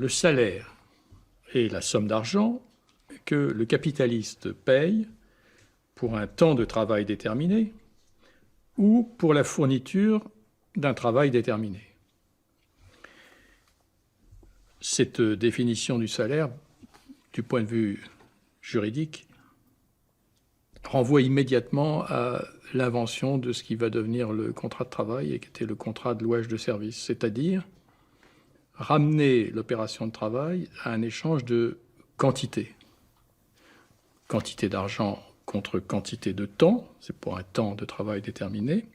Le salaire est la somme d'argent que le capitaliste paye pour un temps de travail déterminé ou pour la fourniture d'un travail déterminé. Cette définition du salaire, du point de vue juridique, renvoie immédiatement à l'invention de ce qui va devenir le contrat de travail et qui était le contrat de louage de service, c'est-à-dire ramener l'opération de travail à un échange de quantité. Quantité d'argent contre quantité de temps, c'est pour un temps de travail déterminé,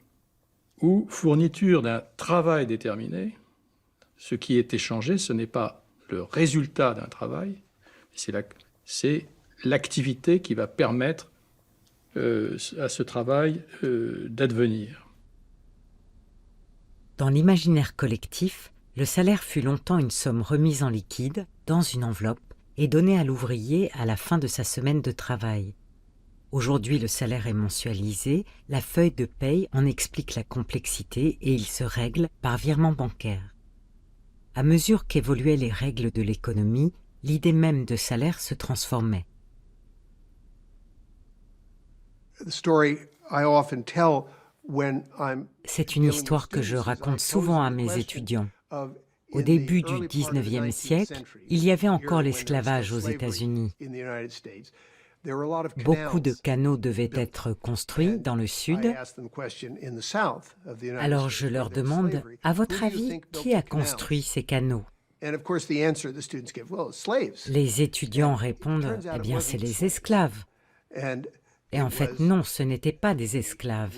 ou fourniture d'un travail déterminé. Ce qui est échangé, ce n'est pas le résultat d'un travail, c'est l'activité qui va permettre à ce travail d'advenir. Dans l'imaginaire collectif, le salaire fut longtemps une somme remise en liquide, dans une enveloppe, et donnée à l'ouvrier à la fin de sa semaine de travail. Aujourd'hui, le salaire est mensualisé, la feuille de paye en explique la complexité et il se règle par virement bancaire. À mesure qu'évoluaient les règles de l'économie, l'idée même de salaire se transformait. C'est une histoire que je raconte souvent à mes étudiants. Au début du XIXe siècle, il y avait encore l'esclavage aux États-Unis. Beaucoup de canaux devaient être construits dans le sud. Alors je leur demande, à votre avis, qui a construit ces canaux? Les étudiants répondent, eh bien c'est les esclaves. Et en fait non, ce n'étaient pas des esclaves.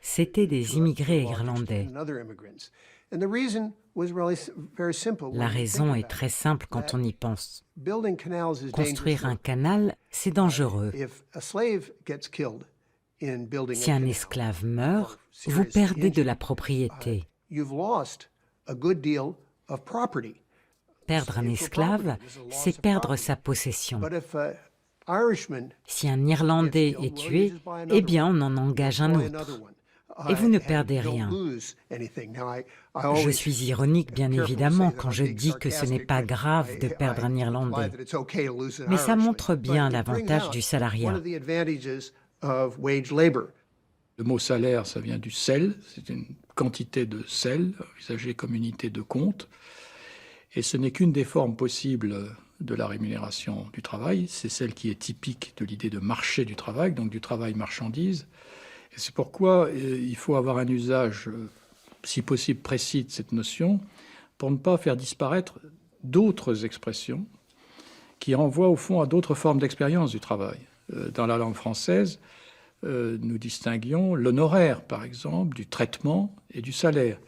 C'étaient des immigrés irlandais. La raison est très simple quand on y pense. Construire un canal, c'est dangereux. Si un esclave meurt, vous perdez de la propriété. Perdre un esclave, c'est perdre sa possession. Si un Irlandais est tué, eh bien on en engage un autre. Et vous ne perdez rien. Je suis ironique, bien évidemment, quand je dis que ce n'est pas grave de perdre un Irlandais. Mais ça montre bien l'avantage du salariat. Le mot salaire, ça vient du sel, c'est une quantité de sel, envisagée comme unité de compte. Et ce n'est qu'une des formes possibles de la rémunération du travail. C'est celle qui est typique de l'idée de marché du travail, donc du travail marchandise. Et c'est pourquoi il faut avoir un usage, si possible, précis de cette notion, pour ne pas faire disparaître d'autres expressions qui renvoient au fond à d'autres formes d'expérience du travail. Dans la langue française, nous distinguions l'honoraire, par exemple, du traitement et du salaire.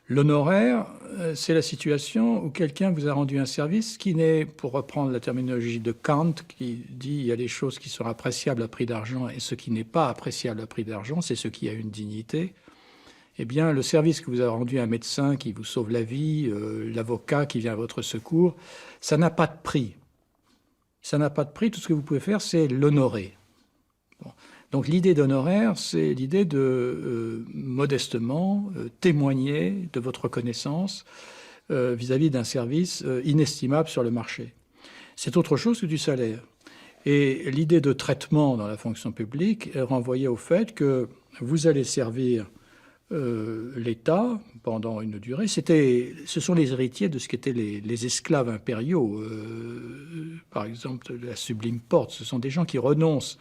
L'honoraire, c'est la situation où quelqu'un vous a rendu un service qui n'est, pour reprendre la terminologie de Kant, qui dit il y a des choses qui sont appréciables à prix d'argent et ce qui n'est pas appréciable à prix d'argent, c'est ce qui a une dignité. Eh bien, le service que vous a rendu un médecin qui vous sauve la vie, l'avocat qui vient à votre secours, ça n'a pas de prix. Ça n'a pas de prix, tout ce que vous pouvez faire, c'est l'honorer. Bon. Donc l'idée d'honoraire, c'est l'idée de modestement témoigner de votre reconnaissance vis-à-vis d'un service inestimable sur le marché. C'est autre chose que du salaire. Et l'idée de traitement dans la fonction publique est renvoyée au fait que vous allez servir l'État pendant une durée. Ce sont les héritiers de ce qu'étaient les esclaves impériaux. Par exemple, la Sublime Porte, ce sont des gens qui renoncent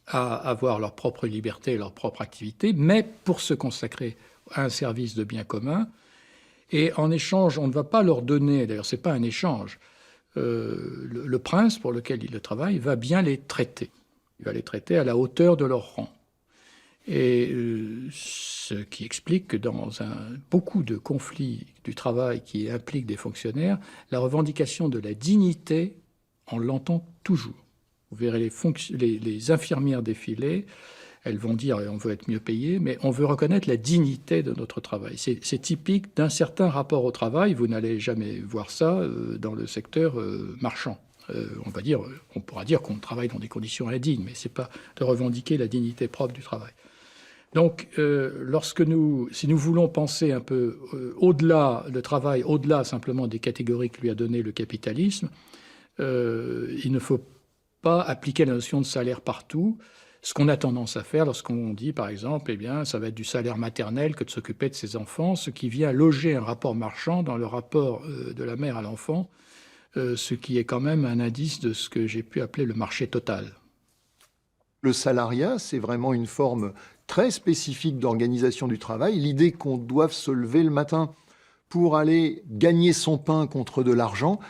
à avoir leur propre liberté, leur propre activité, mais pour se consacrer à un service de bien commun. Et en échange, on ne va pas leur donner, d'ailleurs ce n'est pas un échange, le prince pour lequel ils travaillent va bien les traiter. Il va les traiter à la hauteur de leur rang. Et ce qui explique que dans beaucoup de conflits du travail qui impliquent des fonctionnaires, la revendication de la dignité, on l'entend toujours. Vous verrez les infirmières défiler, elles vont dire on veut être mieux payé, mais on veut reconnaître la dignité de notre travail. C'est typique d'un certain rapport au travail. Vous n'allez jamais voir ça dans le secteur marchand. On pourra dire qu'on travaille dans des conditions indignes, mais ce n'est pas de revendiquer la dignité propre du travail. Donc, si nous voulons penser un peu au-delà, le travail, au-delà simplement des catégories que lui a donné le capitalisme, il ne faut pas appliquer la notion de salaire partout. Ce qu'on a tendance à faire lorsqu'on dit, par exemple, eh bien, ça va être du salaire maternel que de s'occuper de ses enfants, ce qui vient loger un rapport marchand dans le rapport de la mère à l'enfant, ce qui est quand même un indice de ce que j'ai pu appeler le marché total. Le salariat, c'est vraiment une forme très spécifique d'organisation du travail. L'idée qu'on doive se lever le matin pour aller gagner son pain contre de l'argent,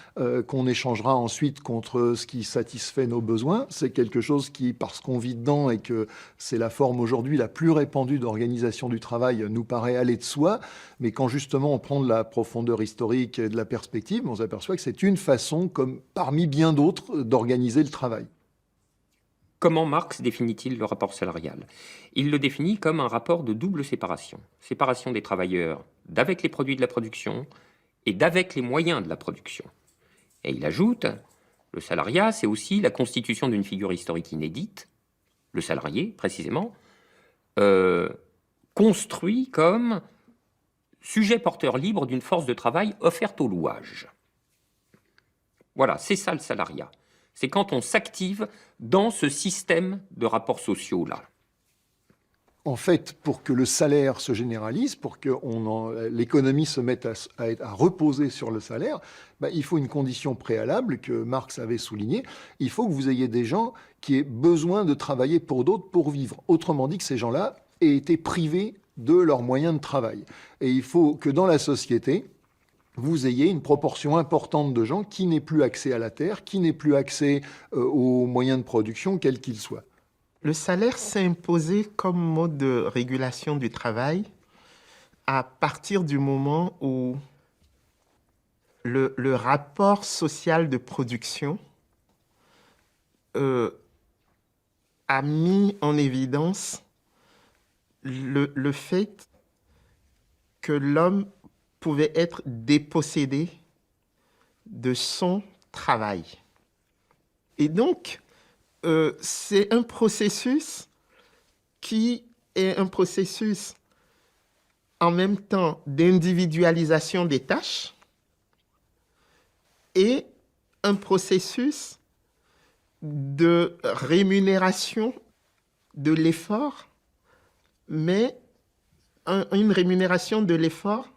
qu'on échangera ensuite contre ce qui satisfait nos besoins, c'est quelque chose qui, parce qu'on vit dedans et que c'est la forme aujourd'hui la plus répandue d'organisation du travail, nous paraît aller de soi. Mais quand justement on prend de la profondeur historique et de la perspective, on s'aperçoit que c'est une façon, comme parmi bien d'autres, d'organiser le travail. Comment Marx définit-il le rapport salarial? Il le définit comme un rapport de double séparation. Séparation des travailleurs d'avec les produits de la production et d'avec les moyens de la production. Et il ajoute, le salariat, c'est aussi la constitution d'une figure historique inédite, le salarié précisément, construit comme sujet porteur libre d'une force de travail offerte au louage. Voilà, c'est ça le salariat. C'est quand on s'active dans ce système de rapports sociaux-là. En fait, pour que le salaire se généralise, pour que l'économie se mette à reposer sur le salaire, il faut une condition préalable que Marx avait soulignée. Il faut que vous ayez des gens qui aient besoin de travailler pour d'autres pour vivre. Autrement dit, que ces gens-là aient été privés de leurs moyens de travail. Et il faut que dans la société, vous ayez une proportion importante de gens qui n'aient plus accès à la terre, qui n'aient plus accès aux moyens de production, quels qu'ils soient. Le salaire s'est imposé comme mode de régulation du travail à partir du moment où le rapport social de production a mis en évidence le fait que l'homme pouvait être dépossédé de son travail. Et donc, c'est un processus qui est un processus en même temps d'individualisation des tâches et un processus de rémunération de l'effort, mais une rémunération de l'effort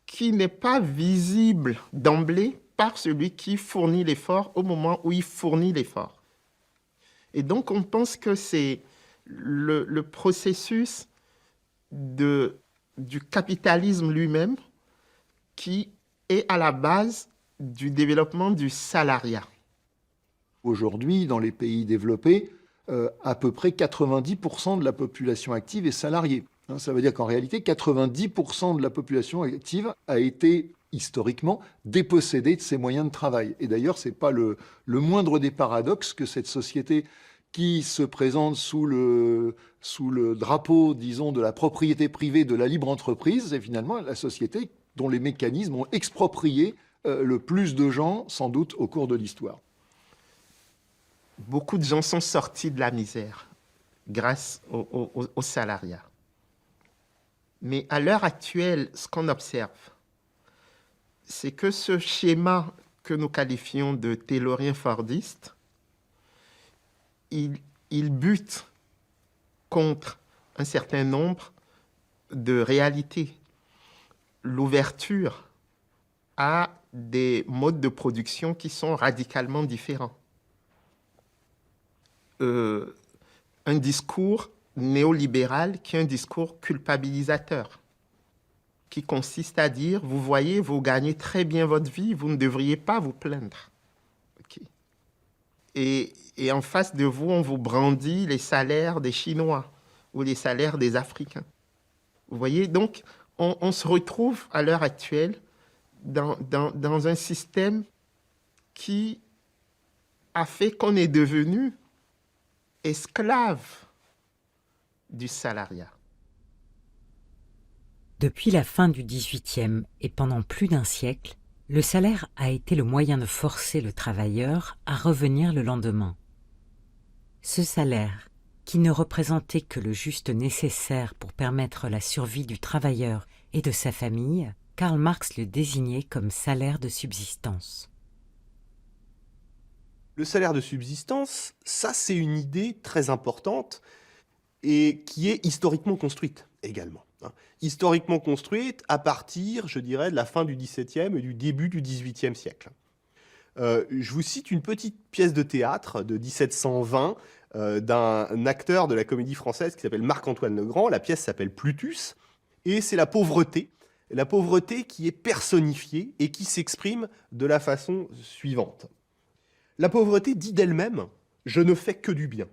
qui n'est pas visible d'emblée par celui qui fournit l'effort au moment où il fournit l'effort. Et donc, on pense que c'est le processus du capitalisme lui-même qui est à la base du développement du salariat. Aujourd'hui, dans les pays développés, à peu près 90% de la population active est salariée. Ça veut dire qu'en réalité, 90% de la population active a été historiquement dépossédée de ses moyens de travail. Et d'ailleurs, ce n'est pas le moindre des paradoxes que cette société qui se présente sous le drapeau, disons, de la propriété privée, de la libre entreprise, c'est finalement la société dont les mécanismes ont exproprié le plus de gens, sans doute, au cours de l'histoire. Beaucoup de gens sont sortis de la misère grâce au salariat. Mais à l'heure actuelle, ce qu'on observe, c'est que ce schéma que nous qualifions de taylorien-fordiste, il bute contre un certain nombre de réalités. L'ouverture à des modes de production qui sont radicalement différents. Un discours néolibéral qui est un discours culpabilisateur, qui consiste à dire, vous voyez, vous gagnez très bien votre vie, vous ne devriez pas vous plaindre. Okay. Et en face de vous, on vous brandit les salaires des Chinois ou les salaires des Africains. Vous voyez, donc, on se retrouve à l'heure actuelle dans un système qui a fait qu'on est devenu esclave du salariat. Depuis la fin du XVIIIe et pendant plus d'un siècle, le salaire a été le moyen de forcer le travailleur à revenir le lendemain. Ce salaire, qui ne représentait que le juste nécessaire pour permettre la survie du travailleur et de sa famille, Karl Marx le désignait comme salaire de subsistance. Le salaire de subsistance, ça c'est une idée très importante et qui est historiquement construite également. Historiquement construite à partir, je dirais, de la fin du XVIIe et du début du XVIIIe siècle. Je vous cite une petite pièce de théâtre de 1720 d'un acteur de la Comédie Française qui s'appelle Marc-Antoine Legrand. La pièce s'appelle Plutus et c'est la pauvreté qui est personnifiée et qui s'exprime de la façon suivante. La pauvreté dit d'elle-même « Je ne fais que du bien.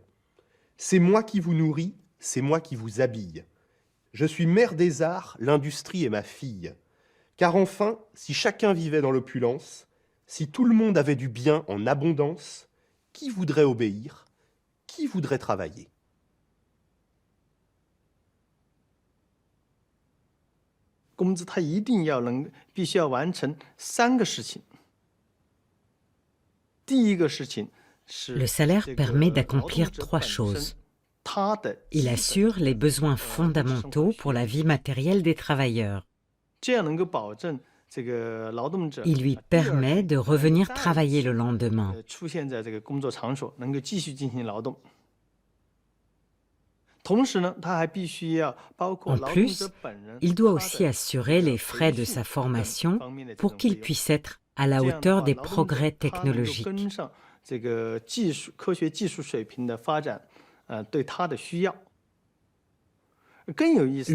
C'est moi qui vous nourris, c'est moi qui vous habille. Je suis mère des arts, l'industrie est ma fille. Car enfin, si chacun vivait dans l'opulence, si tout le monde avait du bien en abondance, qui voudrait obéir? Qui voudrait travailler ?» Le salaire permet d'accomplir 3 choses. Il assure les besoins fondamentaux pour la vie matérielle des travailleurs. Il lui permet de revenir travailler le lendemain. En plus, il doit aussi assurer les frais de sa formation pour qu'il puisse être à la hauteur des progrès technologiques. Le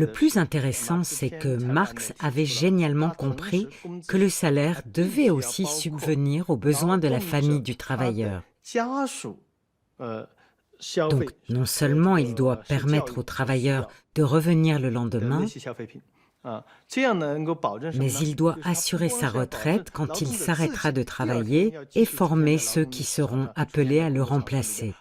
plus intéressant, c'est que Marx avait génialement compris que le salaire devait aussi subvenir aux besoins de la famille du travailleur. Donc, non seulement il doit permettre aux travailleurs de revenir le lendemain, mais il doit assurer sa retraite quand il s'arrêtera de travailler et former ceux qui seront appelés à le remplacer.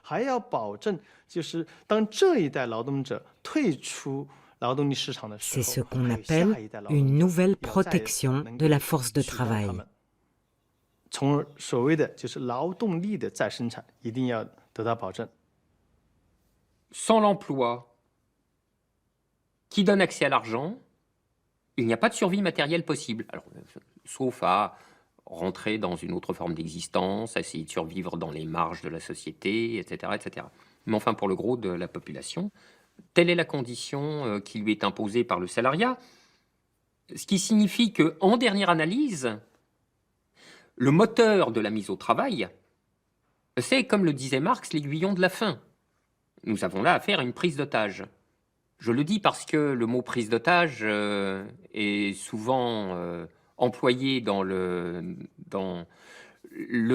C'est ce qu'on appelle une nouvelle protection de la force de travail. Sans l'emploi qui donne accès à l'argent, il n'y a pas de survie matérielle possible. Alors, sauf à rentrer dans une autre forme d'existence, à essayer de survivre dans les marges de la société, etc., etc. Mais enfin, pour le gros de la population, telle est la condition qui lui est imposée par le salariat, ce qui signifie qu'en dernière analyse, le moteur de la mise au travail, c'est, comme le disait Marx, l'aiguillon de la faim. Nous avons là affaire à une prise d'otage. Je le dis parce que le mot prise d'otage est souvent employé dans le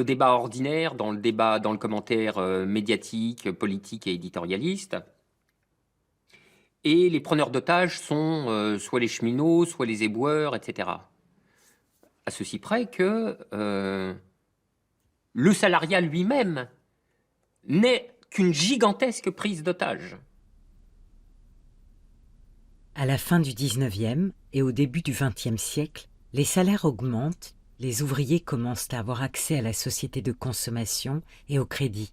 débat ordinaire, dans le commentaire médiatique, politique et éditorialiste. Et les preneurs d'otages sont soit les cheminots, soit les éboueurs, etc. À ceci près que le salariat lui-même n'est qu'une gigantesque prise d'otage. À la fin du 19e et au début du 20e siècle, les salaires augmentent, les ouvriers commencent à avoir accès à la société de consommation et au crédit.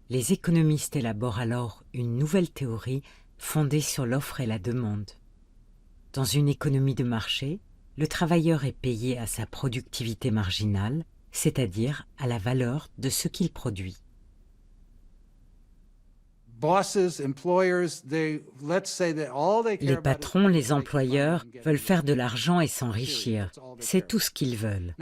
Les économistes élaborent alors une nouvelle théorie fondée sur l'offre et la demande. Dans une économie de marché, le travailleur est payé à sa productivité marginale, c'est-à-dire à la valeur de ce qu'il produit. Les patrons, les employeurs veulent faire de l'argent et s'enrichir. C'est tout ce qu'ils veulent.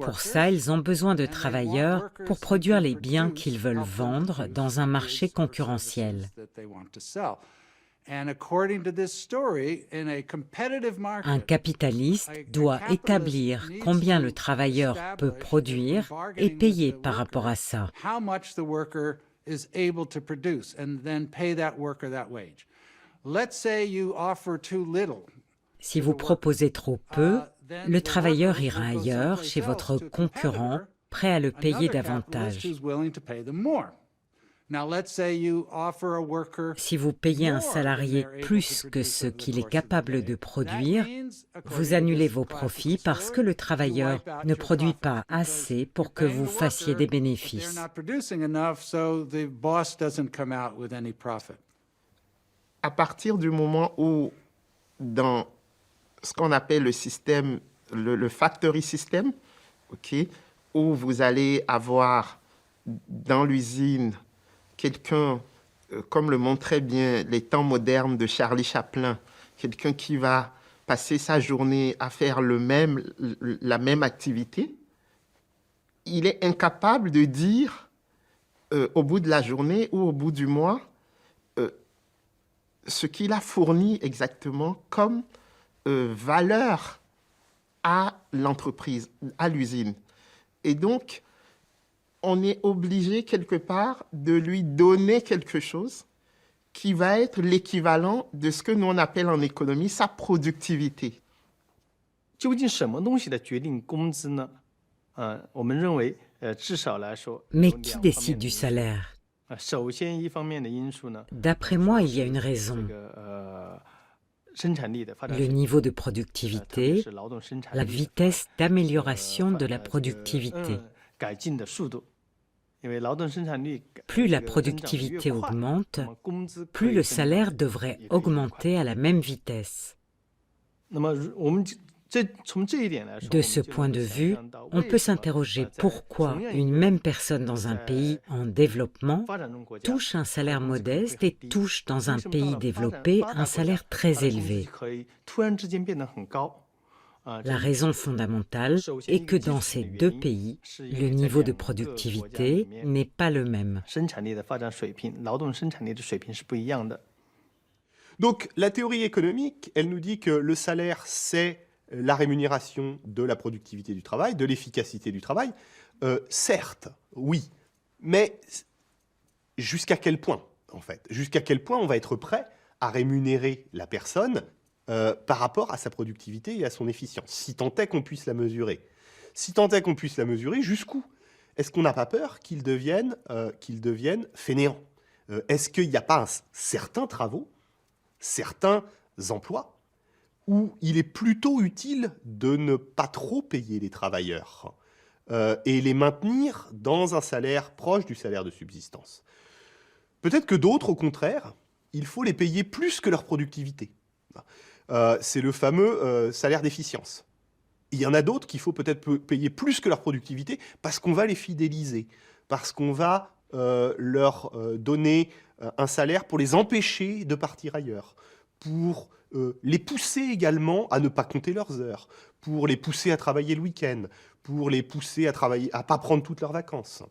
Pour ça, ils ont besoin de travailleurs pour produire les biens qu'ils veulent vendre dans un marché concurrentiel. Un capitaliste doit établir combien le travailleur peut produire et payer par rapport à ça. Si vous proposez trop peu, le travailleur ira ailleurs, chez votre concurrent, prêt à le payer davantage. Si vous payez un salarié plus que ce qu'il est capable de produire, vous annulez vos profits parce que le travailleur ne produit pas assez pour que vous fassiez des bénéfices. À partir du moment où, dans ce qu'on appelle le système, le factory system, okay, où vous allez avoir dans l'usine quelqu'un, comme le montraient bien les temps modernes de Charlie Chaplin, quelqu'un qui va passer sa journée à faire la même activité, il est incapable de dire au bout de la journée ou au bout du mois ce qu'il a fourni exactement comme valeur à l'entreprise, à l'usine. Et donc, on est obligé quelque part de lui donner quelque chose qui va être l'équivalent de ce que nous on appelle en économie sa productivité. 究竟什么东西的决定工资呢？我们认为，至少来说， Mais qui décide du salaire? 首先一方面的因素呢， D'après moi, il y a une raison. 生产力的发展 Le niveau de productivité, 是劳动生产 la 力 vitesse d'amélioration de la productivité. 改进的速度。因为劳动生产力 Plus la productivité augmente, plus le salaire devrait augmenter à la même vitesse. 那么我们从这一点来说， De ce point de vue, on peut s'interroger pourquoi une même personne dans un pays en développement 发展中国家 touche un salaire modeste et touche dans un pays développé un salaire très élevé. 可以突然之间变得很高。 La raison fondamentale est que dans ces deux pays, le niveau de productivité n'est pas le même. 生产力的发展水平，劳动生产力的水平是不一样的。 Donc la théorie économique, elle nous dit que le salaire, c'est la rémunération de la productivité du travail, de l'efficacité du travail. Certes, oui, mais jusqu'à quel point, en fait? Jusqu'à quel point on va être prêt à rémunérer la personne par rapport à sa productivité et à son efficience, si tant est qu'on puisse la mesurer. Si tant est qu'on puisse la mesurer, jusqu'où? Est-ce qu'on n'a pas peur qu'il devienne fainéant? Est-ce qu'il n'y a pas certains travaux, certains emplois, où il est plutôt utile de ne pas trop payer les travailleurs et les maintenir dans un salaire proche du salaire de subsistance? Peut-être que d'autres, au contraire, il faut les payer plus que leur productivité. C'est le fameux salaire d'efficience. Il y en a d'autres qu'il faut peut-être payer plus que leur productivité parce qu'on va les fidéliser, parce qu'on va leur donner un salaire pour les empêcher de partir ailleurs, pour les pousser également à ne pas compter leurs heures, pour les pousser à travailler le week-end, pour les pousser à travailler, à pas prendre toutes leurs vacances.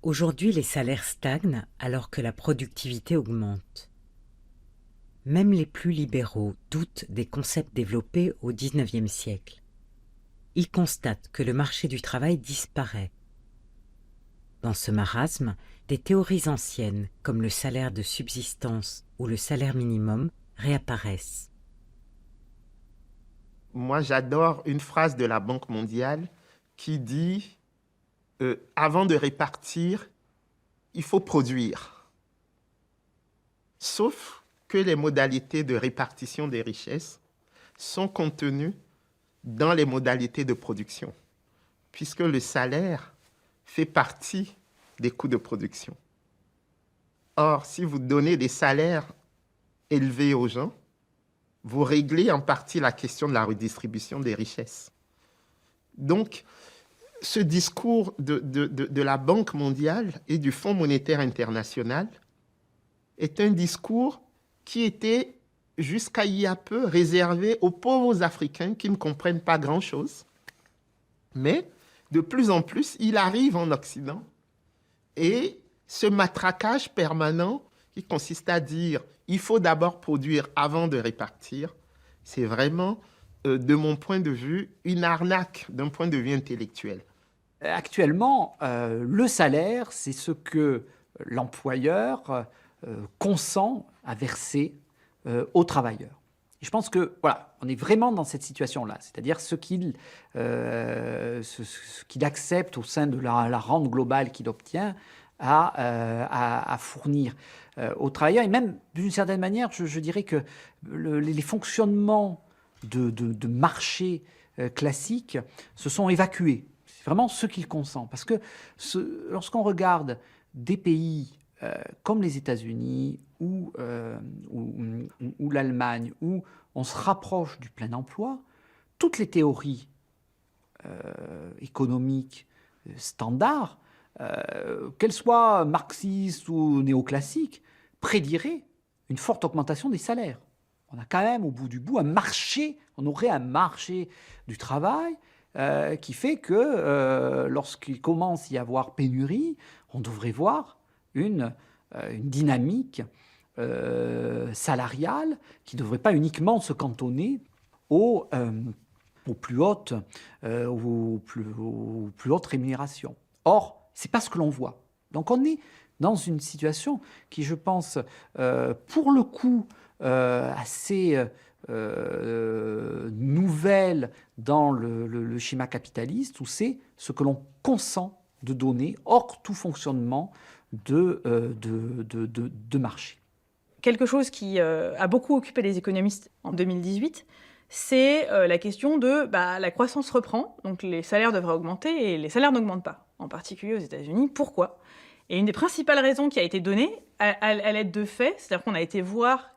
Aujourd'hui, les salaires stagnent alors que la productivité augmente. Même les plus libéraux doutent des concepts développés au XIXe siècle. Ils constatent que le marché du travail disparaît. Dans ce marasme, des théories anciennes, comme le salaire de subsistance ou le salaire minimum, réapparaissent. Moi, j'adore une phrase de la Banque mondiale qui dit avant de répartir, il faut produire. Sauf que les modalités de répartition des richesses sont contenues dans les modalités de production, puisque le salaire fait partie des coûts de production. Or, si vous donnez des salaires élevés aux gens, vous réglez en partie la question de la redistribution des richesses. Donc, ce discours de la Banque mondiale et du Fonds monétaire international est un discours qui était jusqu'à il y a peu réservé aux pauvres Africains qui ne comprennent pas grand-chose. Mais de plus en plus, il arrive en Occident. Et ce matraquage permanent qui consiste à dire il faut d'abord produire avant de répartir, c'est vraiment, de mon point de vue, une arnaque d'un point de vue intellectuel. Actuellement, le salaire, c'est ce que l'employeur consent à verser aux travailleurs. Et je pense que voilà, on est vraiment dans cette situation-là, c'est-à-dire ce qu'il accepte au sein de la rente globale qu'il obtient à fournir aux travailleurs. Et même d'une certaine manière, je dirais que les fonctionnements de marché classiques se sont évacués. C'est vraiment ce qu'il consent. Parce que lorsqu'on regarde des pays comme les États-Unis ou l'Allemagne, où on se rapproche du plein emploi, toutes les théories économiques standards, qu'elles soient marxistes ou néoclassiques, prédiraient une forte augmentation des salaires. On a quand même, au bout du bout, on aurait un marché du travail qui fait que lorsqu'il commence à y avoir pénurie, on devrait voir une dynamique salariale qui ne devrait pas uniquement se cantonner aux plus hautes rémunérations. Or, ce n'est pas ce que l'on voit. Donc on est dans une situation qui, je pense, pour le coup, assez nouvelle dans le schéma capitaliste, où c'est ce que l'on consent de donner hors tout fonctionnement de marché. Quelque chose qui a beaucoup occupé les économistes en 2018, c'est la question de la croissance reprend, donc les salaires devraient augmenter et les salaires n'augmentent pas, en particulier aux États-Unis. Pourquoi ? Et une des principales raisons qui a été donnée à l'aide de faits, c'est-à-dire qu'on a été voir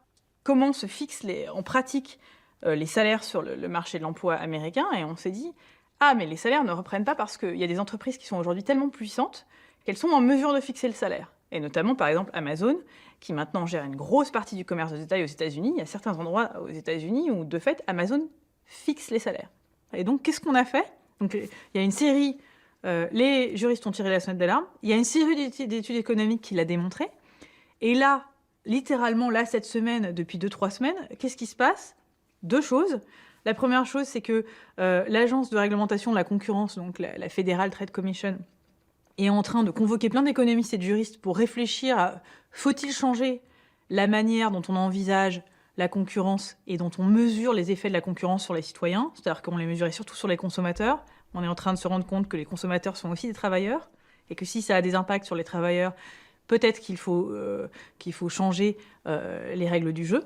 comment se fixent en pratique les salaires sur le marché de l'emploi américain, et on s'est dit « Ah, mais les salaires ne reprennent pas parce qu'il y a des entreprises qui sont aujourd'hui tellement puissantes qu'elles sont en mesure de fixer le salaire. » Et notamment, par exemple, Amazon, qui maintenant gère une grosse partie du commerce de détail aux États-Unis. Il y a certains endroits aux États-Unis où, de fait, Amazon fixe les salaires. Et donc, qu'est-ce qu'on a fait ? Donc, il y a une série... les juristes ont tiré la sonnette d'alarme. Il y a une série d'études économiques qui l'a démontré. Et là, littéralement, là, cette semaine, depuis 2-3 semaines, qu'est-ce qui se passe ? 2 choses. La première chose, c'est que l'agence de réglementation de la concurrence, donc la Federal Trade Commission, est en train de convoquer plein d'économistes et de juristes pour réfléchir à faut-il changer la manière dont on envisage la concurrence et dont on mesure les effets de la concurrence sur les citoyens, c'est-à-dire qu'on les mesurait surtout sur les consommateurs. On est en train de se rendre compte que les consommateurs sont aussi des travailleurs et que si ça a des impacts sur les travailleurs, peut-être qu'il faut changer les règles du jeu.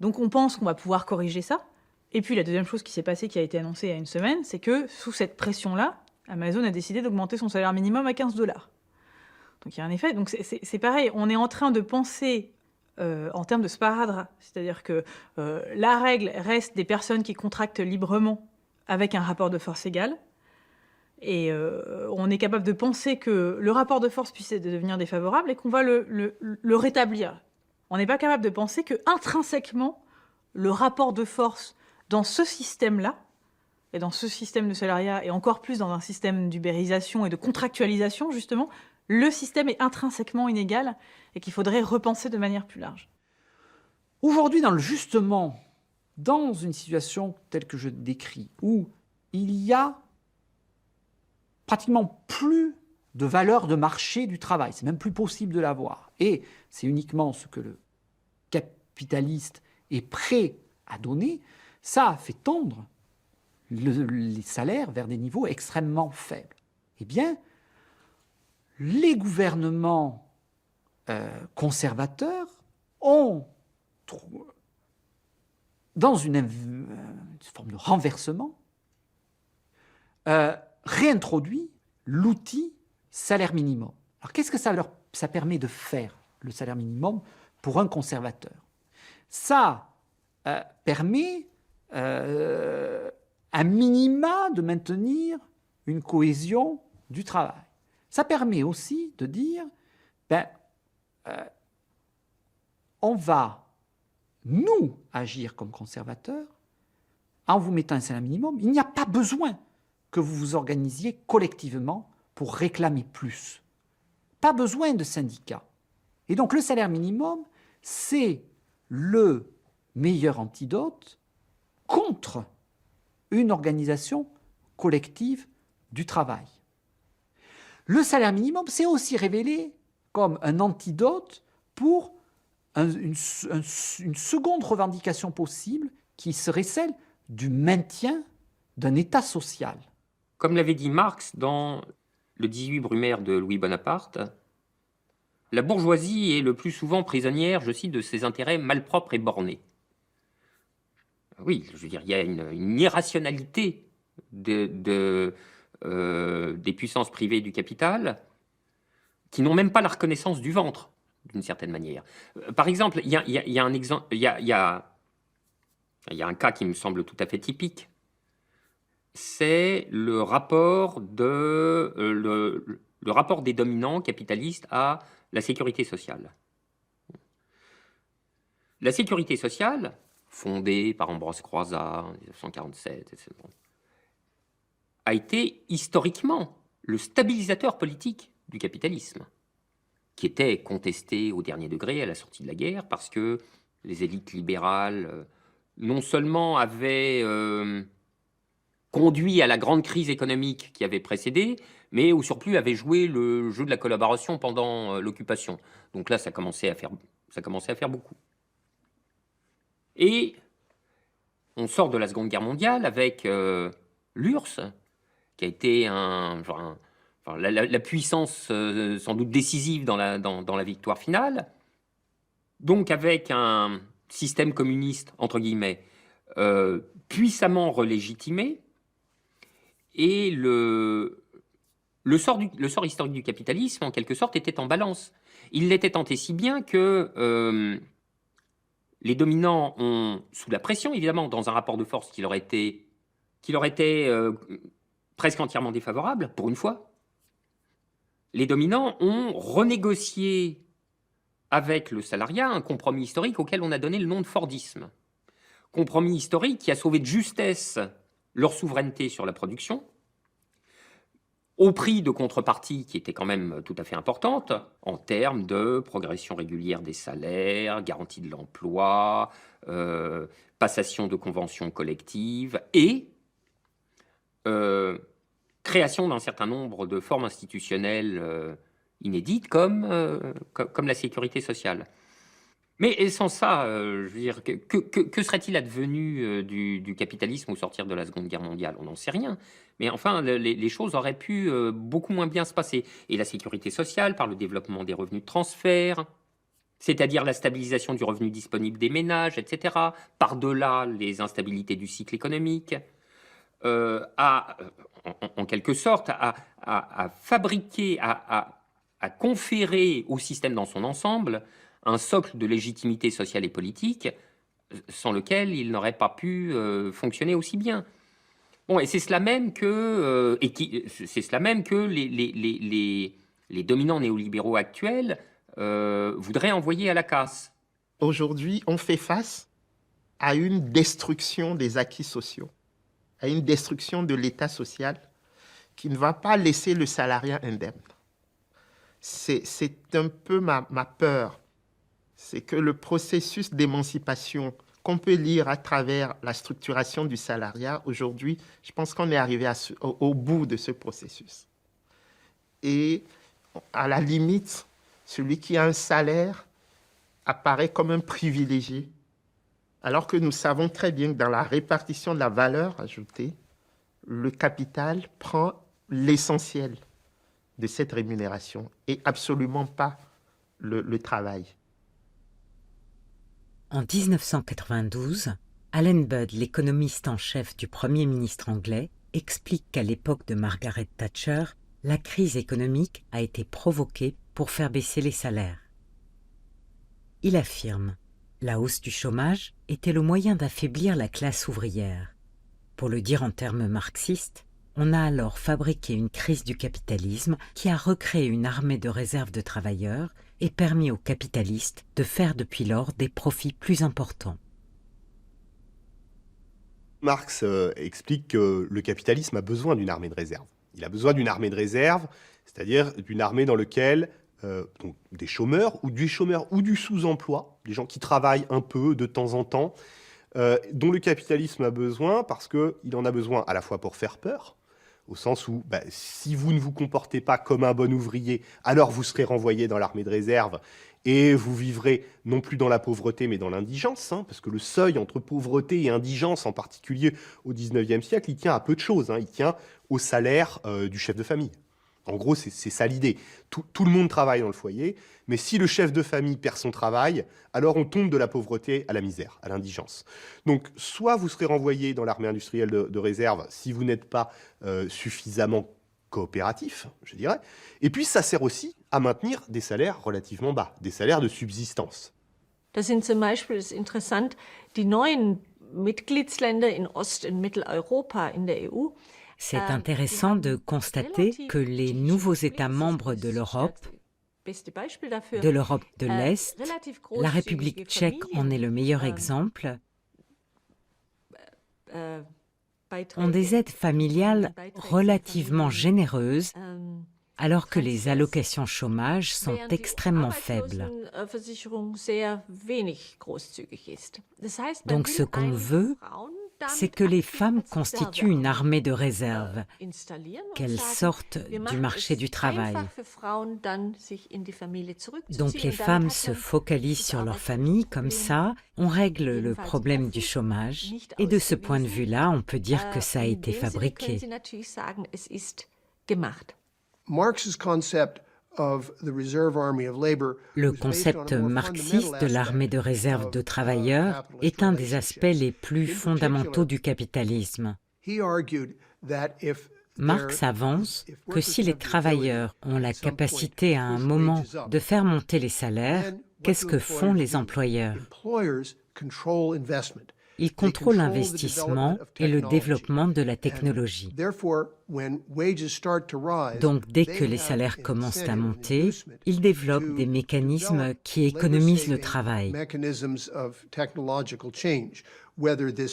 Donc on pense qu'on va pouvoir corriger ça. Et puis la deuxième chose qui s'est passée, qui a été annoncée il y a une semaine, c'est que sous cette pression-là, Amazon a décidé d'augmenter son salaire minimum à $15. Donc il y a un effet. Donc c'est pareil, on est en train de penser en termes de sparadrap, c'est-à-dire que la règle reste des personnes qui contractent librement avec un rapport de force égal. Et on est capable de penser que le rapport de force puisse devenir défavorable et qu'on va le rétablir. On n'est pas capable de penser que intrinsèquement, le rapport de force dans ce système-là, et dans ce système de salariat, et encore plus dans un système d'ubérisation et de contractualisation, justement, le système est intrinsèquement inégal et qu'il faudrait repenser de manière plus large. Aujourd'hui, justement, dans une situation telle que je décris, où il y a pratiquement plus de valeur de marché du travail, c'est même plus possible de l'avoir, et c'est uniquement ce que le capitaliste est prêt à donner, ça fait tendre les salaires vers des niveaux extrêmement faibles. Eh bien, les gouvernements conservateurs ont, dans une forme de renversement, réintroduit l'outil salaire minimum. Alors qu'est-ce que ça permet de faire, le salaire minimum, pour un conservateur ? Ça permet à minima de maintenir une cohésion du travail. Ça permet aussi de dire, on va, nous, agir comme conservateurs en vous mettant un salaire minimum. Il n'y a pas besoin que vous vous organisiez collectivement pour réclamer plus. Pas besoin de syndicats. Et donc le salaire minimum, c'est le meilleur antidote contre une organisation collective du travail. Le salaire minimum s'est aussi révélé comme un antidote pour une seconde revendication possible qui serait celle du maintien d'un État social. Comme l'avait dit Marx dans le 18 Brumaire de Louis Bonaparte, la bourgeoisie est le plus souvent prisonnière, je cite, de ses intérêts malpropres et bornés. Oui, je veux dire, il y a une irrationalité des puissances privées du capital qui n'ont même pas la reconnaissance du ventre, d'une certaine manière. Par exemple, il y a un exemple, il y a un cas qui me semble tout à fait typique. C'est le rapport des dominants capitalistes à la sécurité sociale. La sécurité sociale, fondée par Ambroise Croizat en 1947, etc., a été historiquement le stabilisateur politique du capitalisme, qui était contesté au dernier degré à la sortie de la guerre, parce que les élites libérales non seulement avaient conduit à la grande crise économique qui avait précédé, mais au surplus avaient joué le jeu de la collaboration pendant l'occupation. Donc là, ça commençait à faire beaucoup. Et on sort de la Seconde Guerre mondiale avec l'URSS, qui a été la puissance sans doute décisive dans la victoire finale. Donc avec un système communiste, entre guillemets, puissamment relégitimé, et le sort historique du capitalisme, en quelque sorte, était en balance. Il l'était tant et si bien que les dominants ont, sous la pression, évidemment, dans un rapport de force qui leur était presque entièrement défavorable, pour une fois, les dominants ont renégocié avec le salariat un compromis historique auquel on a donné le nom de Fordisme. Compromis historique qui a sauvé de justesse leur souveraineté sur la production, au prix de contreparties qui étaient quand même tout à fait importantes, en termes de progression régulière des salaires, garantie de l'emploi, passation de conventions collectives et création d'un certain nombre de formes institutionnelles inédites comme la sécurité sociale. Mais sans ça, je veux dire, que serait-il advenu du capitalisme au sortir de la Seconde Guerre mondiale? On n'en sait rien. Mais enfin, les choses auraient pu beaucoup moins bien se passer. Et la sécurité sociale, par le développement des revenus de transfert, c'est-à-dire la stabilisation du revenu disponible des ménages, etc., par-delà les instabilités du cycle économique, en quelque sorte, à fabriquer, à conférer au système dans son ensemble un socle de légitimité sociale et politique sans lequel il n'aurait pas pu fonctionner aussi bien. Bon, et c'est cela même que, les dominants néolibéraux actuels voudraient envoyer à la casse. Aujourd'hui, on fait face à une destruction des acquis sociaux, à une destruction de l'État social qui ne va pas laisser le salariat indemne. C'est un peu ma peur. C'est que le processus d'émancipation qu'on peut lire à travers la structuration du salariat, aujourd'hui, je pense qu'on est arrivé au bout de ce processus. Et à la limite, celui qui a un salaire apparaît comme un privilégié, alors que nous savons très bien que dans la répartition de la valeur ajoutée, le capital prend l'essentiel de cette rémunération et absolument pas le travail. En 1992, Alan Budd, l'économiste en chef du Premier ministre anglais, explique qu'à l'époque de Margaret Thatcher, la crise économique a été provoquée pour faire baisser les salaires. Il affirme « La hausse du chômage était le moyen d'affaiblir la classe ouvrière. Pour le dire en termes marxistes, on a alors fabriqué une crise du capitalisme qui a recréé une armée de réserve de travailleurs et permis aux capitalistes de faire depuis lors des profits plus importants. » Marx explique que le capitalisme a besoin d'une armée de réserve. Il a besoin d'une armée de réserve, c'est-à-dire d'une armée dans laquelle donc des chômeurs ou du sous-emploi, des gens qui travaillent un peu de temps en temps, dont le capitalisme a besoin parce qu'il en a besoin à la fois pour faire peur au sens où si vous ne vous comportez pas comme un bon ouvrier, alors vous serez renvoyé dans l'armée de réserve et vous vivrez non plus dans la pauvreté mais dans l'indigence, parce que le seuil entre pauvreté et indigence, en particulier au XIXe siècle, il tient à peu de choses, il tient au salaire du chef de famille. En gros, c'est ça l'idée. Tout le monde travaille dans le foyer, mais si le chef de famille perd son travail, alors on tombe de la pauvreté à la misère, à l'indigence. Donc, soit vous serez renvoyé dans l'armée industrielle de réserve si vous n'êtes pas suffisamment coopératif, je dirais. Et puis, ça sert aussi à maintenir des salaires relativement bas, des salaires de subsistance. Da sind zum Beispiel, das ist interessant, die neuen Mitgliedsländer in Ost- und Mitteleuropa in der EU. C'est intéressant de constater que les nouveaux États membres de l'Europe de l'Est, la République tchèque en est le meilleur exemple, ont des aides familiales relativement généreuses, alors que les allocations chômage sont extrêmement faibles. Donc ce qu'on veut, c'est que les femmes constituent une armée de réserve, qu'elles sortent du marché du travail. Donc les femmes se focalisent sur leur famille, comme ça, on règle le problème du chômage, et de ce point de vue-là, on peut dire que ça a été fabriqué. Le concept marxiste de l'armée de réserve de travailleurs est un des aspects les plus fondamentaux du capitalisme. Marx avance que si les travailleurs ont la capacité à un moment de faire monter les salaires, qu'est-ce que font les employeurs? Ils contrôlent l'investissement et le développement de la technologie. Donc, dès que les salaires commencent à monter, ils développent des mécanismes qui économisent le travail.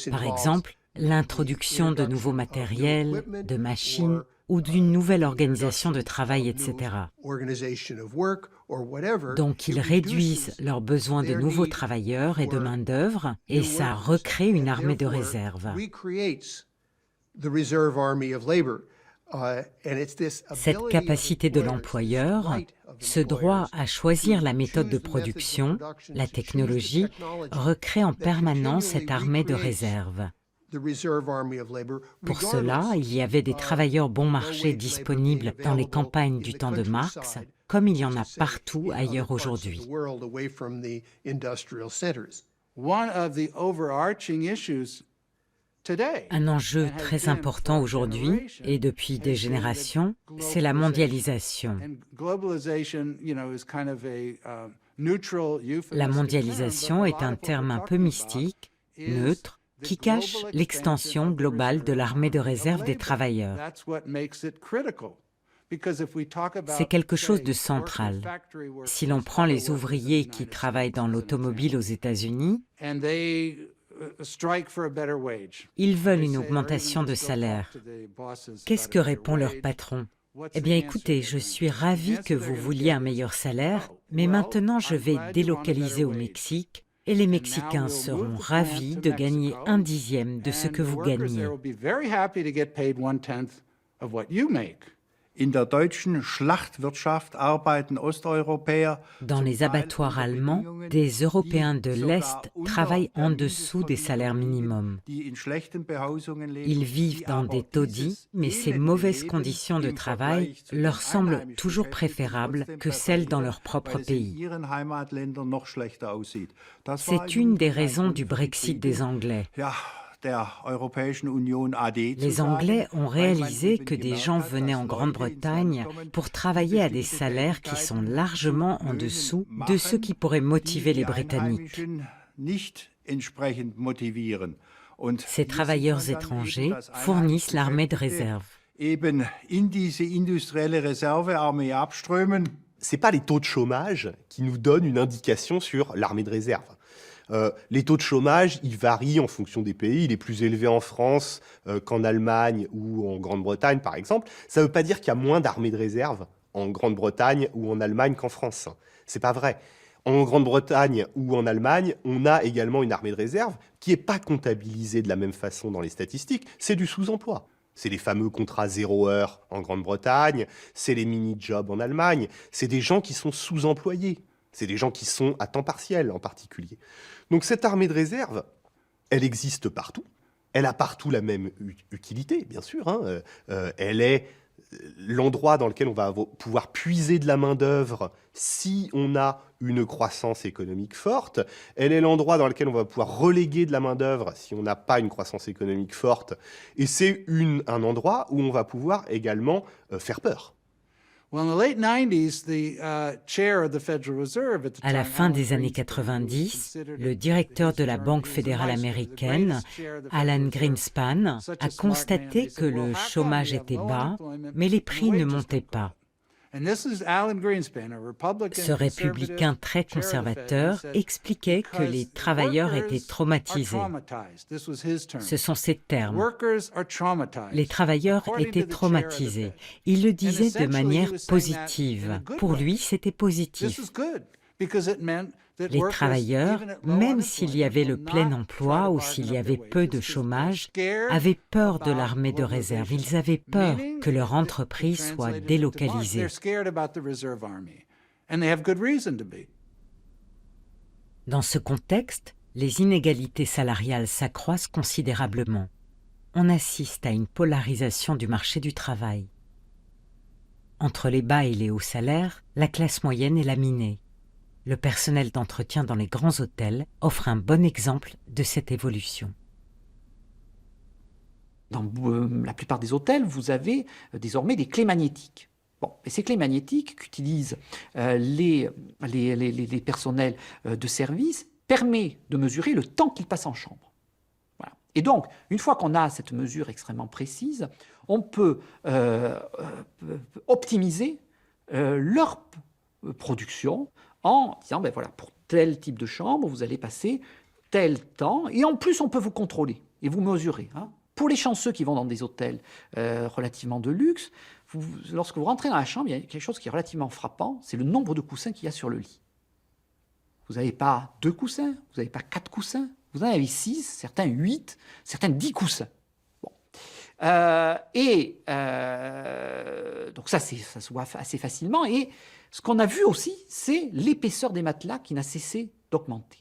Par exemple, l'introduction de nouveaux matériels, de machines ou d'une nouvelle organisation de travail, etc. Donc ils réduisent leurs besoins de nouveaux travailleurs et de main-d'œuvre, et ça recrée une armée de réserve. Cette capacité de l'employeur, ce droit à choisir la méthode de production, la technologie, recrée en permanence cette armée de réserve. Pour cela, il y avait des travailleurs bon marché disponibles dans les campagnes du temps de Marx, comme il y en a partout ailleurs aujourd'hui. Un enjeu très important aujourd'hui, et depuis des générations, c'est la mondialisation. La mondialisation est un terme un peu mystique, neutre, qui cache l'extension globale de l'armée de réserve des travailleurs. C'est quelque chose de central. Si l'on prend les ouvriers qui travaillent dans l'automobile aux États-Unis, ils veulent une augmentation de salaire. Qu'est-ce que répond leur patron? Eh bien écoutez, je suis ravi que vous vouliez un meilleur salaire, mais maintenant je vais délocaliser au Mexique, et les Mexicains seront ravis de gagner 1/10 de ce que vous gagnez. Dans les abattoirs allemands, des Européens de l'Est travaillent en dessous des salaires minimums. Ils vivent dans des taudis, mais ces mauvaises conditions de travail leur semblent toujours préférables que celles dans leur propre pays. C'est une des raisons du Brexit des Anglais. Les Anglais ont réalisé que des gens venaient en Grande-Bretagne pour travailler à des salaires qui sont largement en dessous de ceux qui pourraient motiver les Britanniques. Ces travailleurs étrangers fournissent l'armée de réserve. C'est pas les taux de chômage qui nous donnent une indication sur l'armée de réserve. Les taux de chômage, ils varient en fonction des pays. Il est plus élevé en France qu'en Allemagne ou en Grande-Bretagne, par exemple. Ça ne veut pas dire qu'il y a moins d'armées de réserve en Grande-Bretagne ou en Allemagne qu'en France. C'est pas vrai. En Grande-Bretagne ou en Allemagne, on a également une armée de réserve qui n'est pas comptabilisée de la même façon dans les statistiques. C'est du sous-emploi. C'est les fameux contrats 0 heure en Grande-Bretagne, c'est les mini-jobs en Allemagne, c'est des gens qui sont sous-employés, c'est des gens qui sont à temps partiel en particulier. Donc cette armée de réserve, elle existe partout, elle a partout la même utilité, bien sûr, hein. Elle est l'endroit dans lequel on va pouvoir puiser de la main-d'œuvre si on a une croissance économique forte. Elle est l'endroit dans lequel on va pouvoir reléguer de la main-d'œuvre si on n'a pas une croissance économique forte. Et c'est un endroit où on va pouvoir également faire peur. À la fin des années 90, le directeur de la Banque fédérale américaine, Alan Greenspan, a constaté que le chômage était bas, mais les prix ne montaient pas. Ce républicain très conservateur expliquait que les travailleurs étaient traumatisés. Ce sont ses termes. Les travailleurs étaient traumatisés. Il le disait de manière positive. Pour lui, c'était positif. Les travailleurs, même s'il y avait le plein emploi ou s'il y avait peu de chômage, avaient peur de l'armée de réserve. Ils avaient peur que leur entreprise soit délocalisée. Dans ce contexte, les inégalités salariales s'accroissent considérablement. On assiste à une polarisation du marché du travail. Entre les bas et les hauts salaires, la classe moyenne est laminée. Le personnel d'entretien dans les grands hôtels offre un bon exemple de cette évolution. Dans la plupart des hôtels, vous avez désormais des clés magnétiques. Bon, et ces clés magnétiques qu'utilisent les personnels de service permettent de mesurer le temps qu'ils passent en chambre. Voilà. Et donc, une fois qu'on a cette mesure extrêmement précise, on peut optimiser leur production en disant, ben voilà, pour tel type de chambre, vous allez passer tel temps, et en plus, on peut vous contrôler et vous mesurer. Hein. Pour les chanceux qui vont dans des hôtels relativement de luxe, lorsque vous rentrez dans la chambre, il y a quelque chose qui est relativement frappant, c'est le nombre de coussins qu'il y a sur le lit. Vous n'avez pas 2 coussins, vous n'avez pas 4 coussins, vous en avez 6, certains 8, certains 10 coussins. Bon. Donc ça se voit assez facilement, et ce qu'on a vu aussi, c'est l'épaisseur des matelas qui n'a cessé d'augmenter.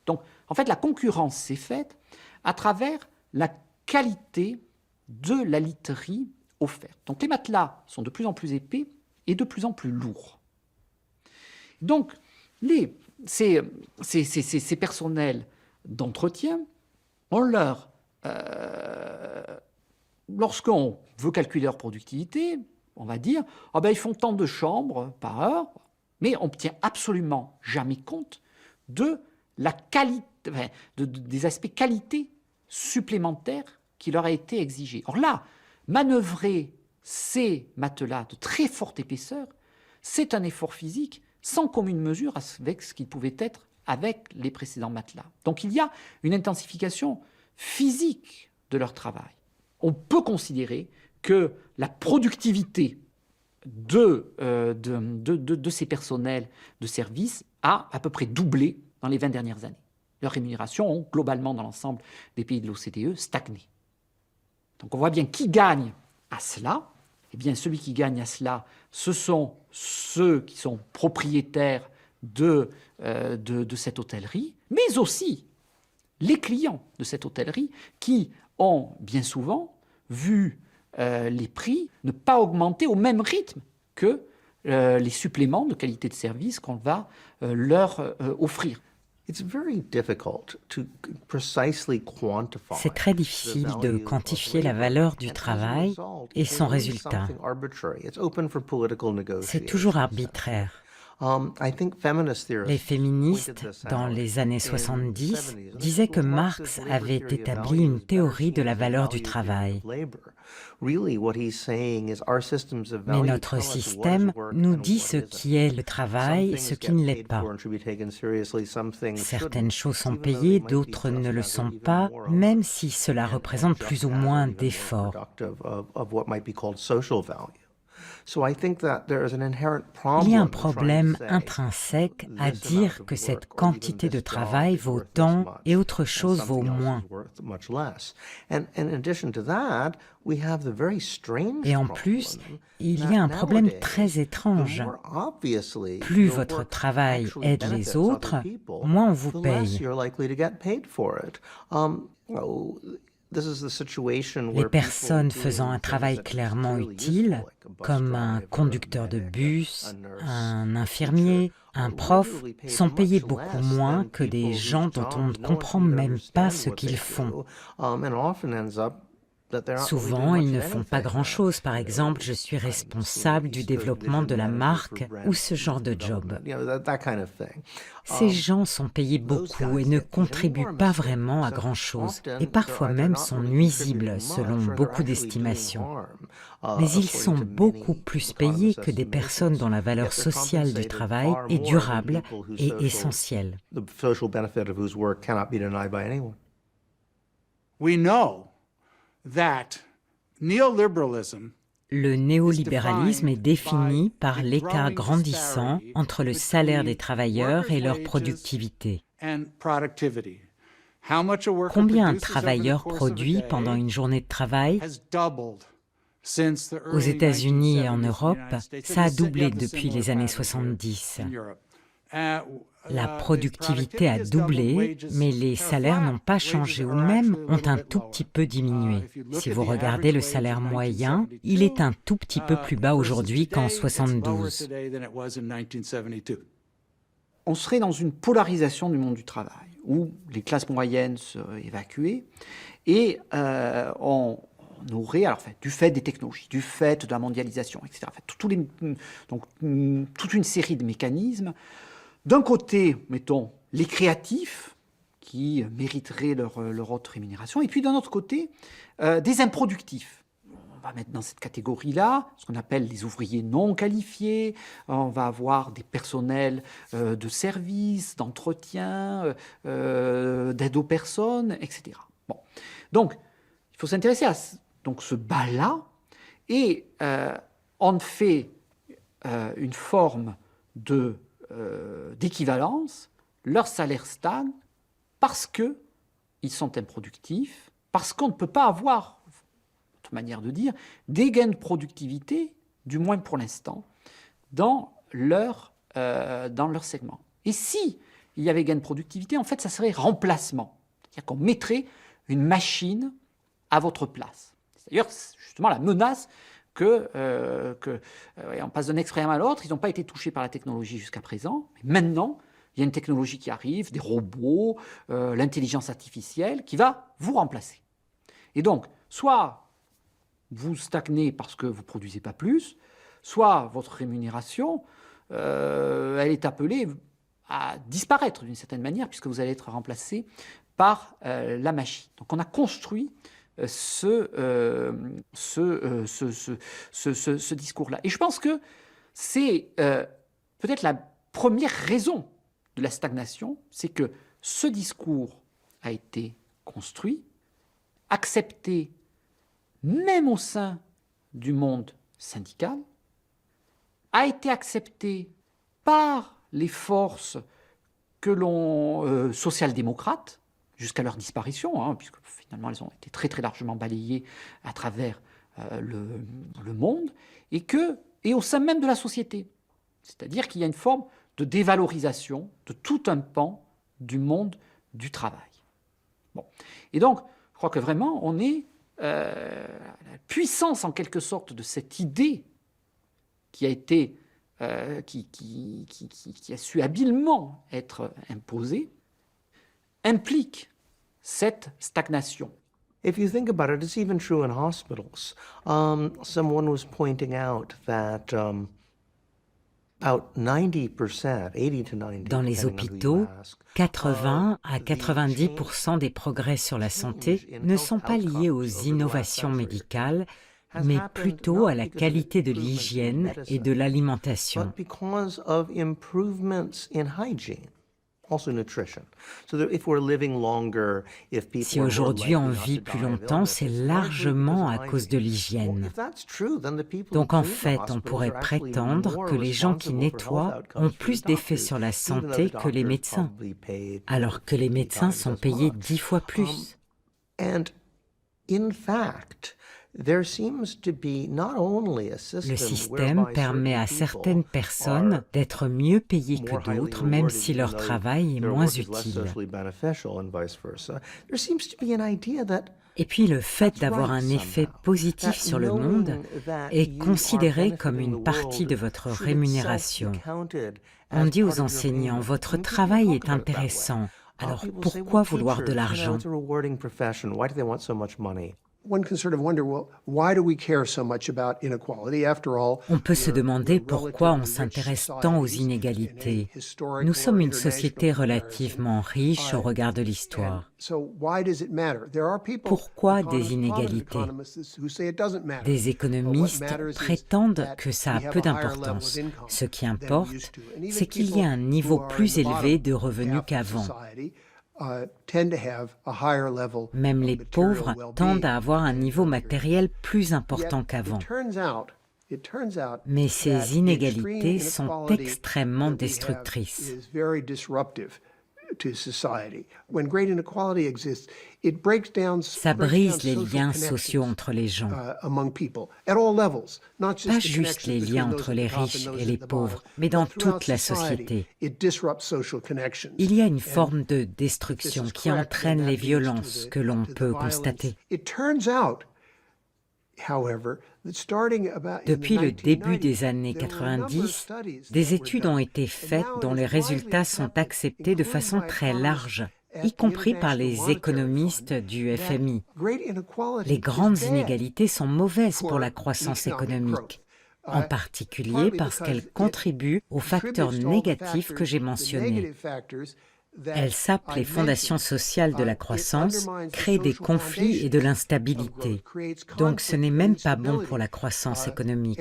Donc, en fait, la concurrence s'est faite à travers la qualité de la literie offerte. Donc, les matelas sont de plus en plus épais et de plus en plus lourds. Donc, ces personnels d'entretien, lorsqu'on veut calculer leur productivité, on va dire, ils font tant de chambres par heure, mais on ne tient absolument jamais compte de la qualité, des aspects qualité supplémentaires qui leur a été exigés. Or là, manœuvrer ces matelas de très forte épaisseur, c'est un effort physique sans commune mesure avec ce qu'il pouvait être avec les précédents matelas. Donc il y a une intensification physique de leur travail. On peut considérer que la productivité de ces personnels de service a à peu près doublé dans les 20 dernières années. Leurs rémunérations ont globalement, dans l'ensemble des pays de l'OCDE, stagné. Donc on voit bien qui gagne à cela. Eh bien, celui qui gagne à cela, ce sont ceux qui sont propriétaires de cette hôtellerie, mais aussi les clients de cette hôtellerie qui ont bien souvent vu les prix ne pas augmenter au même rythme que les suppléments de qualité de service qu'on va leur offrir. C'est très difficile de quantifier la valeur du travail et son résultat. C'est toujours arbitraire. Les féministes, dans les années 70, disaient que Marx avait établi une théorie de la valeur du travail. Mais notre système nous dit ce qui est le travail et ce qui ne l'est pas. Certaines choses sont payées, d'autres ne le sont pas, même si cela représente plus ou moins d'efforts. Il y a un problème intrinsèque à dire que cette quantité de travail vaut tant et autre chose vaut moins. Et en plus, il y a un problème très étrange. Plus votre travail aide les autres, moins on vous paye. Les personnes faisant un travail clairement utile, comme un conducteur de bus, un infirmier, un prof, sont payées beaucoup moins que des gens dont on ne comprend même pas ce qu'ils font. Souvent, ils ne font pas grand-chose. Par exemple, je suis responsable du développement de la marque ou ce genre de job. Ces gens sont payés beaucoup et ne contribuent pas vraiment à grand-chose et parfois même sont nuisibles selon beaucoup d'estimations. Mais ils sont beaucoup plus payés que des personnes dont la valeur sociale du travail est durable et essentielle. We know that neoliberalism Le néolibéralisme est défini par l'écart grandissant entre le salaire des travailleurs et leur productivité. Combien un travailleur produit pendant une journée de travail? Aux États-Unis et en Europe, ça a doublé depuis les années 70. La productivité a doublé, mais les salaires n'ont pas changé ou même ont un tout petit peu diminué. Si vous regardez le salaire moyen, il est un tout petit peu plus bas aujourd'hui qu'en 72. On serait dans une polarisation du monde du travail, où les classes moyennes seraient évacuées, et on aurait, alors, du fait des technologies, du fait de la mondialisation, etc., donc, toute une série de mécanismes. D'un côté, mettons, les créatifs, qui mériteraient leur haute rémunération, et puis d'un autre côté, des improductifs. On va mettre dans cette catégorie-là ce qu'on appelle les ouvriers non qualifiés, on va avoir des personnels de service, d'entretien, d'aide aux personnes, etc. Bon. Donc, il faut s'intéresser à ce bas-là, et on fait une forme d'équivalence, leur salaire stagne parce qu'ils sont improductifs, parce qu'on ne peut pas avoir, autre manière de dire, des gains de productivité, du moins pour l'instant, dans leur segment. Et si il y avait gain de productivité, en fait, ça serait remplacement. C'est-à-dire qu'on mettrait une machine à votre place. C'est d'ailleurs justement la menace on passe d'un extrême à l'autre. Ils n'ont pas été touchés par la technologie jusqu'à présent. Mais maintenant, il y a une technologie qui arrive, des robots, l'intelligence artificielle, qui va vous remplacer. Et donc, soit vous stagnez parce que vous ne produisez pas plus, soit votre rémunération, elle est appelée à disparaître d'une certaine manière, puisque vous allez être remplacé par la machine. Donc on a construit ce discours-là. Et je pense que c'est peut-être la première raison de la stagnation, c'est que ce discours a été construit, accepté même au sein du monde syndical, a été accepté par les forces que l'on social-démocrates, jusqu'à leur disparition, puisque finalement elles ont été très très largement balayées à travers le monde, et au sein même de la société. C'est-à-dire qu'il y a une forme de dévalorisation de tout un pan du monde du travail. Bon. Et donc, je crois que vraiment, on est la puissance en quelque sorte de cette idée qui a été, qui a su habilement être imposée, implique cette stagnation. If you think about it, it's even true in hospitals. Someone was pointing out that about 90%, 80 to 90%. Dans les hôpitaux, 80 à 90% des progrès sur la santé ne sont pas liés aux innovations médicales, mais plutôt à la qualité de l'hygiène et de l'alimentation. also nutrition. So that if we're living longer, if people Si are more aujourd'hui on likely not vit to plus die of longtemps, illness, c'est it's largely largement à because cause de Well, l'hygiène. if that's true, then the people Donc who en clean the fait, on hospitals pourrait are actually prétendre more que les gens qui responsible for nettoient health outcomes ont for the plus d'effets doctors, sur la even though santé the que les doctors médecins, probably paid alors que les 50 médecins sont times as payés much. 10 fois plus. And in fact, there seems to be not only a Le system système whereby permet à certain certaines people personnes are d'être mieux payées more que highly d'autres, même rewarded, si even leur though travail est their moins work is less utile. socially beneficial and vice versa. There seems to be an idea that Et puis le fait d'avoir un effet positif sur le monde est considéré comme une partie de votre rémunération. On dit aux enseignants, votre travail est intéressant, alors pourquoi vouloir de l'argent? One can sort of wonder, well, why do we care so much about inequality? After all, On peut se demander pourquoi on s'intéresse tant aux inégalités. Nous sommes une société relativement riche au regard de l'histoire. Pourquoi des inégalités? Des économistes prétendent que ça a peu d'importance. Ce qui importe, c'est qu'il y a un niveau plus élevé de revenus qu'avant. Même les pauvres tendent à avoir un niveau matériel plus important qu'avant. Mais ces inégalités sont extrêmement destructrices. Ça brise les liens sociaux entre les gens. Pas juste les liens entre les riches et les pauvres, mais dans toute la société. Il y a une forme de destruction qui entraîne les violences que l'on peut constater. Depuis le début des années 90, des études ont été faites dont les résultats sont acceptés de façon très large, y compris par les économistes du FMI. Les grandes inégalités sont mauvaises pour la croissance économique, en particulier parce qu'elles contribuent aux facteurs négatifs que j'ai mentionnés. Elles sapent les fondations sociales de la croissance, créent des conflits et de l'instabilité. Donc ce n'est même pas bon pour la croissance économique.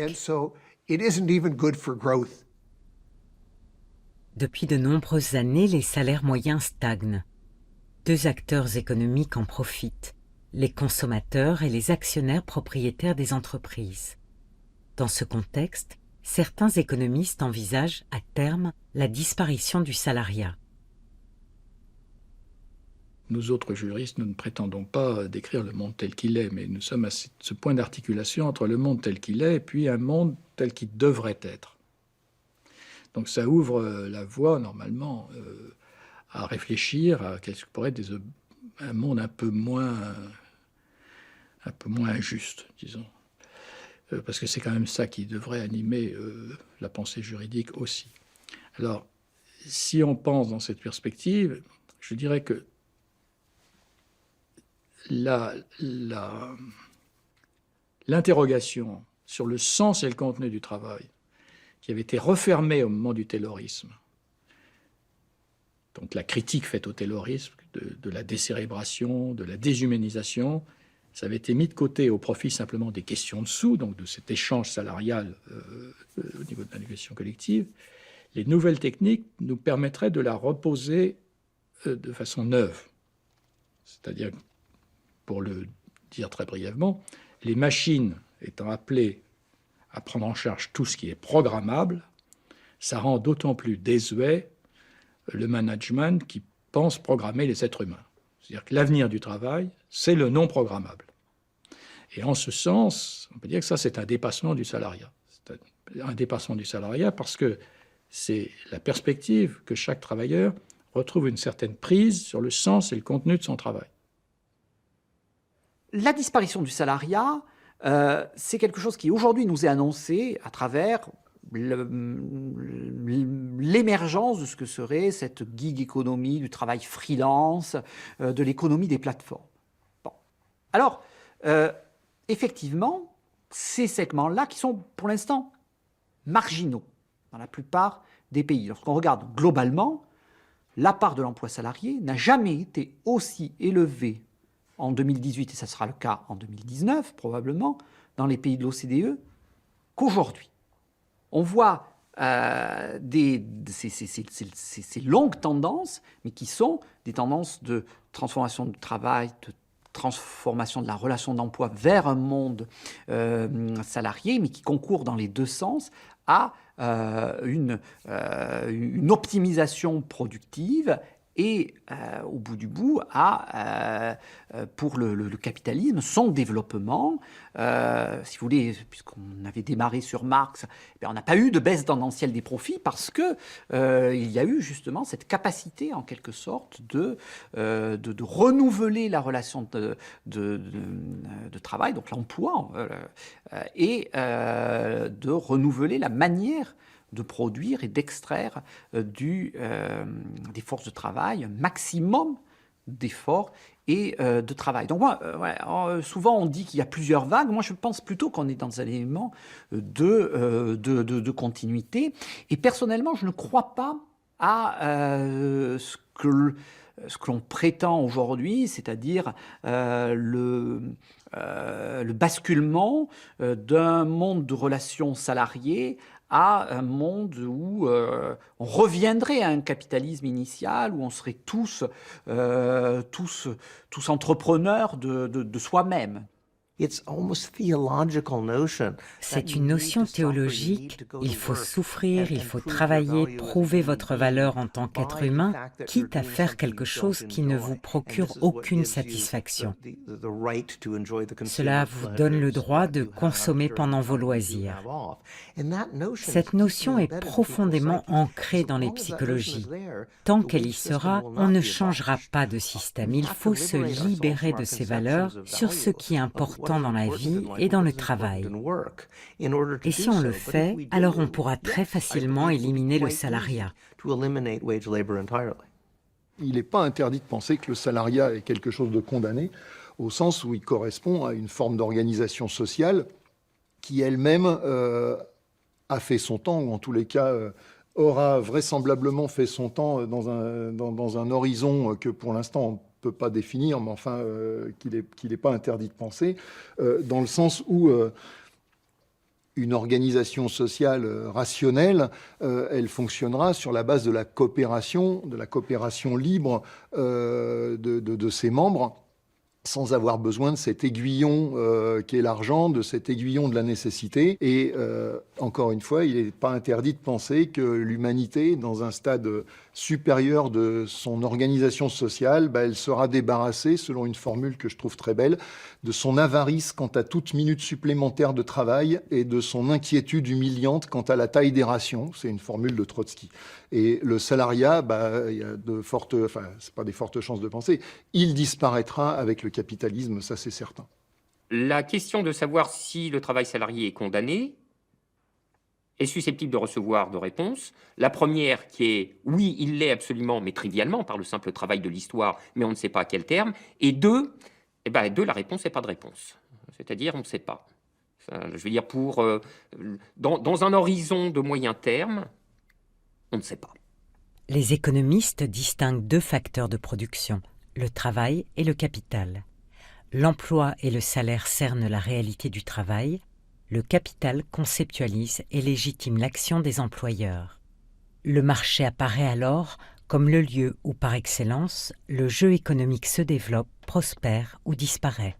Depuis de nombreuses années, les salaires moyens stagnent. Deux acteurs économiques en profitent, les consommateurs et les actionnaires propriétaires des entreprises. Dans ce contexte, certains économistes envisagent à terme la disparition du salariat. Nous autres juristes, nous ne prétendons pas décrire le monde tel qu'il est, mais nous sommes à ce point d'articulation entre le monde tel qu'il est et puis un monde tel qu'il devrait être. Donc ça ouvre la voie, normalement, à réfléchir à ce que pourrait être un monde un peu moins injuste, disons. Parce que c'est quand même ça qui devrait animer la pensée juridique aussi. Alors, si on pense dans cette perspective, je dirais que l'interrogation sur le sens et le contenu du travail, qui avait été refermée au moment du taylorisme, donc la critique faite au taylorisme, de la décérébration, de la déshumanisation, ça avait été mis de côté au profit simplement des questions de sous, donc de cet échange salarial au niveau de la négociation collective. Les nouvelles techniques nous permettraient de la reposer de façon neuve. C'est-à-dire, pour le dire très brièvement, les machines étant appelées à prendre en charge tout ce qui est programmable, ça rend d'autant plus désuet le management qui pense programmer les êtres humains. C'est-à-dire que l'avenir du travail, c'est le non programmable. Et en ce sens, on peut dire que ça, c'est un dépassement du salariat. C'est un dépassement du salariat parce que c'est la perspective que chaque travailleur retrouve une certaine prise sur le sens et le contenu de son travail. La disparition du salariat, c'est quelque chose qui aujourd'hui nous est annoncé à travers l'émergence de ce que serait cette gig économie, du travail freelance, de l'économie des plateformes. Bon. Alors, effectivement, ces segments-là qui sont pour l'instant marginaux dans la plupart des pays. Lorsqu'on regarde globalement, la part de l'emploi salarié n'a jamais été aussi élevée en 2018, et ça sera le cas en 2019 probablement, dans les pays de l'OCDE, qu'aujourd'hui. On voit ces longues tendances, mais qui sont des tendances de transformation du travail, de transformation de la relation d'emploi vers un monde salarié, mais qui concourent dans les deux sens à une optimisation productive et, au bout du bout, pour le capitalisme, son développement. Si vous voulez, puisqu'on avait démarré sur Marx, on n'a pas eu de baisse tendancielle des profits parce que il y a eu justement cette capacité, en quelque sorte, de renouveler la relation de travail, donc l'emploi, et de renouveler la manière de produire et d'extraire des forces de travail, un maximum d'efforts et de travail. Donc moi, souvent on dit qu'il y a plusieurs vagues. Moi, je pense plutôt qu'on est dans un élément de continuité. Et personnellement, je ne crois pas à ce que l'on prétend aujourd'hui, c'est-à-dire le basculement d'un monde de relations salariées à un monde où on reviendrait à un capitalisme initial, où on serait tous entrepreneurs de soi-même. C'est une notion théologique. Il faut souffrir, il faut travailler, prouver votre valeur en tant qu'être humain, quitte à faire quelque chose qui ne vous procure aucune satisfaction. Cela vous donne le droit de consommer pendant vos loisirs. Cette notion est profondément ancrée dans les psychologies. Tant qu'elle y sera, on ne changera pas de système. Il faut se libérer de ces valeurs sur ce qui est important dans la vie et dans le travail. Et si on le fait, alors on pourra très facilement éliminer le salariat. Il n'est pas interdit de penser que le salariat est quelque chose de condamné, au sens où il correspond à une forme d'organisation sociale qui elle-même a fait son temps, ou en tous les cas aura vraisemblablement fait son temps dans un horizon que pour l'instant on ne peut pas définir, mais enfin qu'il n'est pas interdit de penser, dans le sens où une organisation sociale rationnelle, elle fonctionnera sur la base de la coopération libre de ses membres, sans avoir besoin de cet aiguillon qu'est l'argent, de cet aiguillon de la nécessité. Et encore une fois, il n'est pas interdit de penser que l'humanité, dans un stade supérieur de son organisation sociale, elle sera débarrassée, selon une formule que je trouve très belle, de son avarice quant à toute minute supplémentaire de travail et de son inquiétude humiliante quant à la taille des rations. C'est une formule de Trotsky. Et le salariat, il y a c'est pas des fortes chances de penser, il disparaîtra avec le capitalisme, ça c'est certain. La question de savoir si le travail salarié est condamné est susceptible de recevoir deux réponses. La première qui est « oui, il l'est absolument, mais trivialement, par le simple travail de l'histoire, mais on ne sait pas à quel terme ». Et deux, la réponse n'est pas de réponse. C'est-à-dire, on ne sait pas. Je veux dire, dans un horizon de moyen terme, on ne sait pas. Les économistes distinguent deux facteurs de production, le travail et le capital. L'emploi et le salaire cernent la réalité du travail. Le capital conceptualise et légitime l'action des employeurs. Le marché apparaît alors comme le lieu où, par excellence, le jeu économique se développe, prospère ou disparaît.